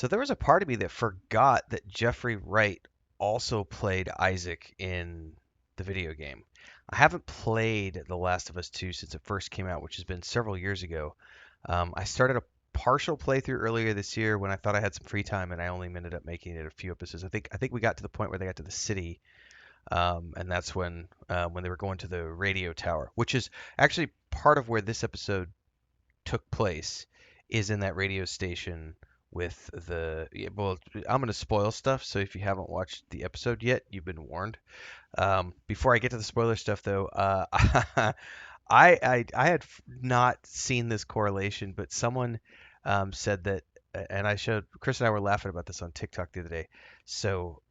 So there was a part of me that forgot that Jeffrey Wright also played Isaac in the video game. I haven't played The Last of Us 2 since it first came out, which has been several years ago. I started a partial playthrough earlier this year when I thought I had some free time, and I only ended up making it a few episodes. I think we got to the point where they got to the city, and that's when they were going to the radio tower, which is actually part of where this episode took place is in that radio station with the yeah, well, I'm going to spoil stuff, so if you haven't watched the episode yet, you've been warned. Before I get to the spoiler stuff, though, I had not seen this correlation, but someone said that, and I showed Chris and I were laughing about this on TikTok the other day. So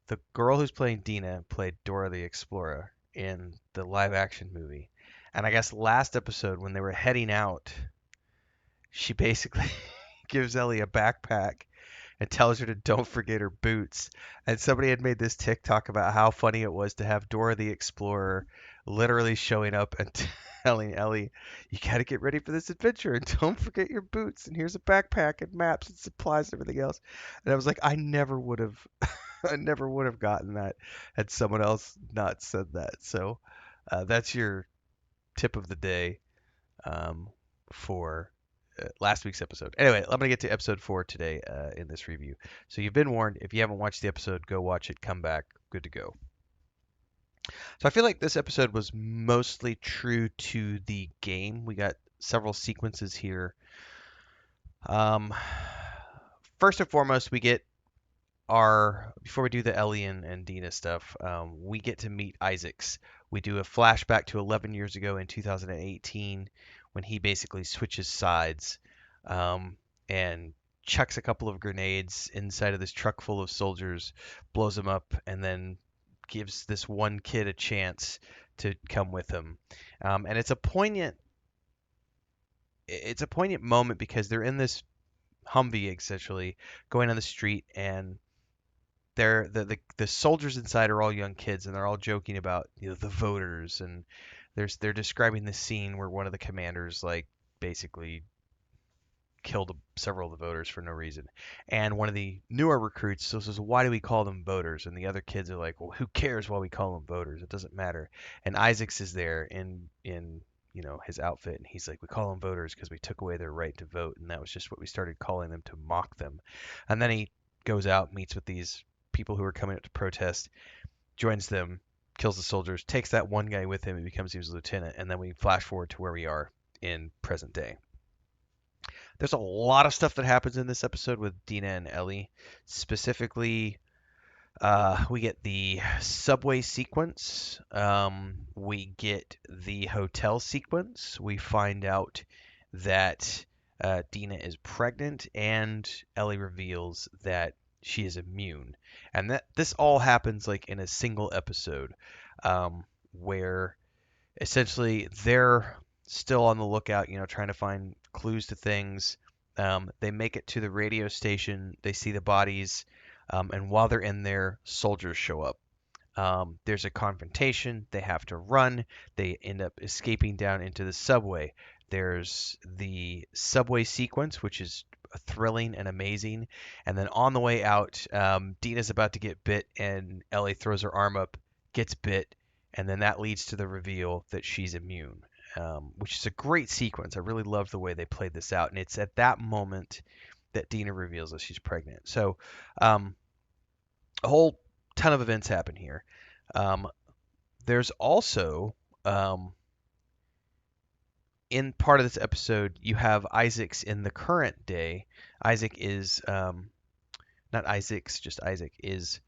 the girl who's playing Dina played Dora the Explorer in the live action movie, and I guess last episode when they were heading out, she basically gives Ellie a backpack and tells her to don't forget her boots. And somebody had made this TikTok about how funny it was to have Dora the Explorer literally showing up and telling Ellie, "You got to get ready for this adventure and don't forget your boots. And here's a backpack and maps and supplies and everything else." And I was like, I never would have, I never would have gotten that had someone else not said that. So that's your tip of the day for last week's episode. Anyway, I'm going to get to episode 4 today in this review. So you've been warned. If you haven't watched the episode, go watch it, come back, good to go. So I feel like this episode was mostly true to the game. We got several sequences here. Um, First and foremost, we get before we do the Ellie and Dina stuff, we get to meet Isaacs. We do a flashback to 11 years ago in 2018 when he basically switches sides and chucks a couple of grenades inside of this truck full of soldiers, blows them up, and then gives this one kid a chance to come with him. And it's a poignant moment because they're in this Humvee essentially going on the street, and the soldiers inside are all young kids, and they're all joking about the voters, and they're describing this scene where one of the commanders like basically killed several of the voters for no reason, and one of the newer recruits so says, "Why do we call them voters?" And the other kids are like, "Well, who cares why we call them voters? It doesn't matter." And Isaacs is there in his outfit, and he's like, "We call them voters because we took away their right to vote, and that was just what we started calling them to mock them." And then he goes out, meets with these people who are coming out to protest, joins them, kills the soldiers, takes that one guy with him, and becomes his lieutenant. And then we flash forward to where we are in present day. There's a lot of stuff that happens in this episode with Dina and Ellie. Specifically, we get the subway sequence. We get the hotel sequence. We find out that Dina is pregnant, and Ellie reveals that she is immune. And that this all happens like in a single episode, where essentially they're still on the lookout, trying to find clues to things. They make it to the radio station. They see the bodies, and while they're in there, soldiers show up. There's a confrontation. They have to run. They end up escaping down into the subway. There's the subway sequence, which is thrilling and amazing. And then on the way out, Dina's about to get bit, and Ellie throws her arm up, gets bit, and then that leads to the reveal that she's immune, which is a great sequence. I really love the way they played this out, and it's at that moment that Dina reveals that she's pregnant. So a whole ton of events happen here. Um, there's also in part of this episode, you have Isaac's in the current day. Isaac is not Isaac's, just Isaac is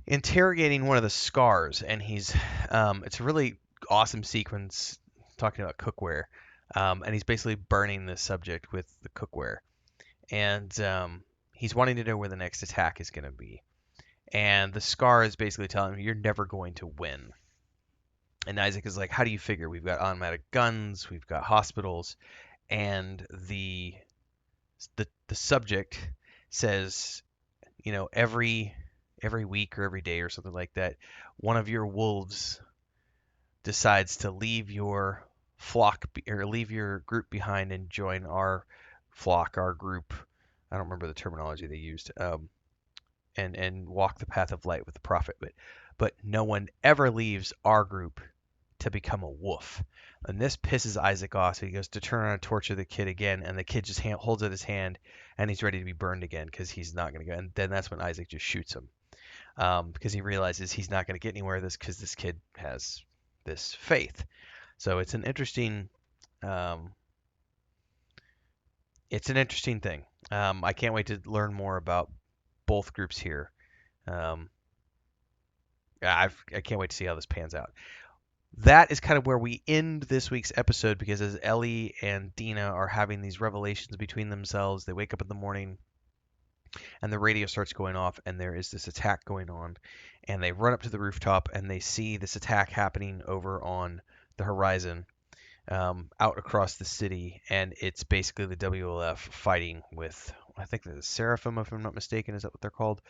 interrogating one of the scars, and it's a really awesome sequence talking about cookware, and he's basically burning the subject with the cookware, and he's wanting to know where the next attack is going to be, and the scar is basically telling him you're never going to win. And Isaac is like, "How do you figure? We've got automatic guns, we've got hospitals," and the subject says, every week or every day or something like that, one of your wolves decides to leave your flock or leave your group behind and join our flock, our group, I don't remember the terminology they used. And walk the path of light with the prophet. But no one ever leaves our group to become a wolf. And this pisses Isaac off. So he goes to turn on a torch of the kid again, and the kid just holds out his hand, and he's ready to be burned again because he's not going to go. And then that's when Isaac just shoots him, because he realizes he's not going to get anywhere with this because this kid has this faith. So um, it's an interesting thing. I can't wait to learn more about both groups here. Um, I can't wait to see how this pans out. That is kind of where we end this week's episode because as Ellie and Dina are having these revelations between themselves, they wake up in the morning and the radio starts going off and there is this attack going on. And they run up to the rooftop and they see this attack happening over on the horizon, out across the city. And it's basically the WLF fighting with, I think, the Seraphim, if I'm not mistaken. Is that what they're called?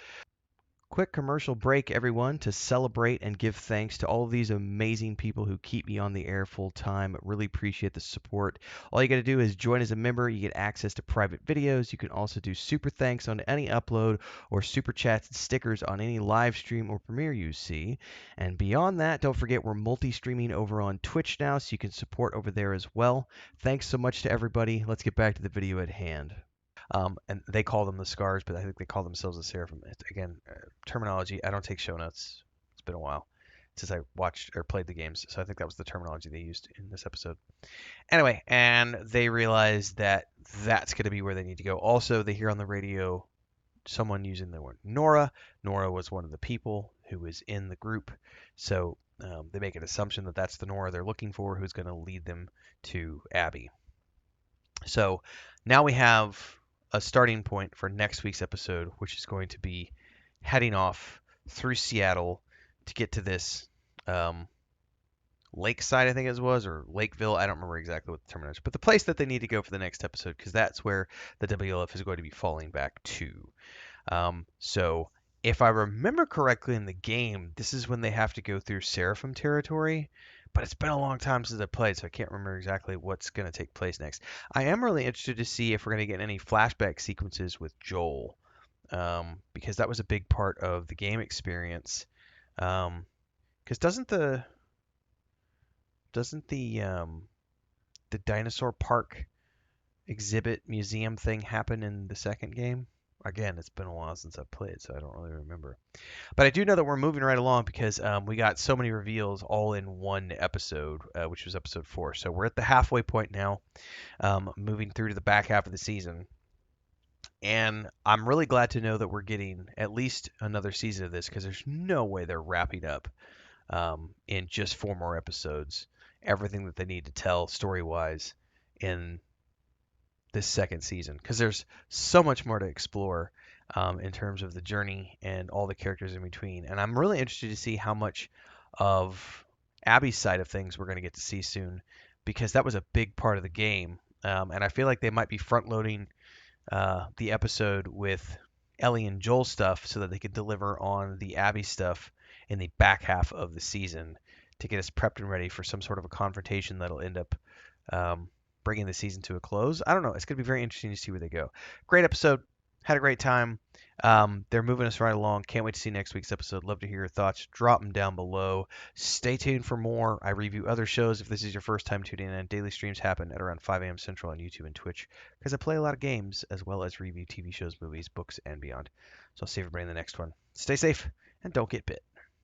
Quick commercial break, everyone, to celebrate and give thanks to all of these amazing people who keep me on the air full time. Really appreciate the support. All you got to do is join as a member. You get access to private videos. You can also do super thanks on any upload or super chats and stickers on any live stream or premiere you see. And beyond that, don't forget we're multi-streaming over on Twitch now, so you can support over there as well. Thanks so much to everybody. Let's get back to the video at hand. And they call them the scars, but I think they call themselves the seraphim. Again, terminology. I don't take show notes. It's been a while since I watched or played the games, so I think that was the terminology they used in this episode. Anyway, and they realize that that's going to be where they need to go. Also, they hear on the radio someone using the word Nora. Nora was one of the people who was in the group, so they make an assumption that that's the Nora they're looking for, who's going to lead them to Abby. So now we have a starting point for next week's episode, which is going to be heading off through Seattle to get to this Lakeside, I think it was, or Lakeville. I don't remember exactly what the terminology, but the place that they need to go for the next episode, because that's where the WLF is going to be falling back to. So if I remember correctly in the game, this is when they have to go through Seraphim territory, but it's been a long time since I played, so I can't remember exactly what's going to take place next. I am really interested to see if we're going to get any flashback sequences with Joel, because that was a big part of the game experience. Because doesn't the dinosaur park exhibit museum thing happen in the second game? Again, it's been a while since I've played, so I don't really remember. But I do know that we're moving right along because we got so many reveals all in one episode, which was episode 4. So we're at the halfway point now, moving through to the back half of the season. And I'm really glad to know that we're getting at least another season of this because there's no way they're wrapping up in just 4 more episodes everything that they need to tell story-wise in this second season because there's so much more to explore in terms of the journey and all the characters in between. And I'm really interested to see how much of Abby's side of things we're going to get to see soon because that was a big part of the game. And I feel like they might be front loading the episode with Ellie and Joel stuff so that they could deliver on the Abby stuff in the back half of the season to get us prepped and ready for some sort of a confrontation that'll end up bringing the season to a close. I don't know. It's going to be very interesting to see where they go. Great episode. Had a great time. They're moving us right along. Can't wait to see next week's episode. Love to hear your thoughts. Drop them down below. Stay tuned for more. I review other shows. If this is your first time tuning in, daily streams happen at around 5 a.m. Central on YouTube and Twitch because I play a lot of games as well as review TV shows, movies, books, and beyond. So I'll see everybody in the next one. Stay safe and don't get bit.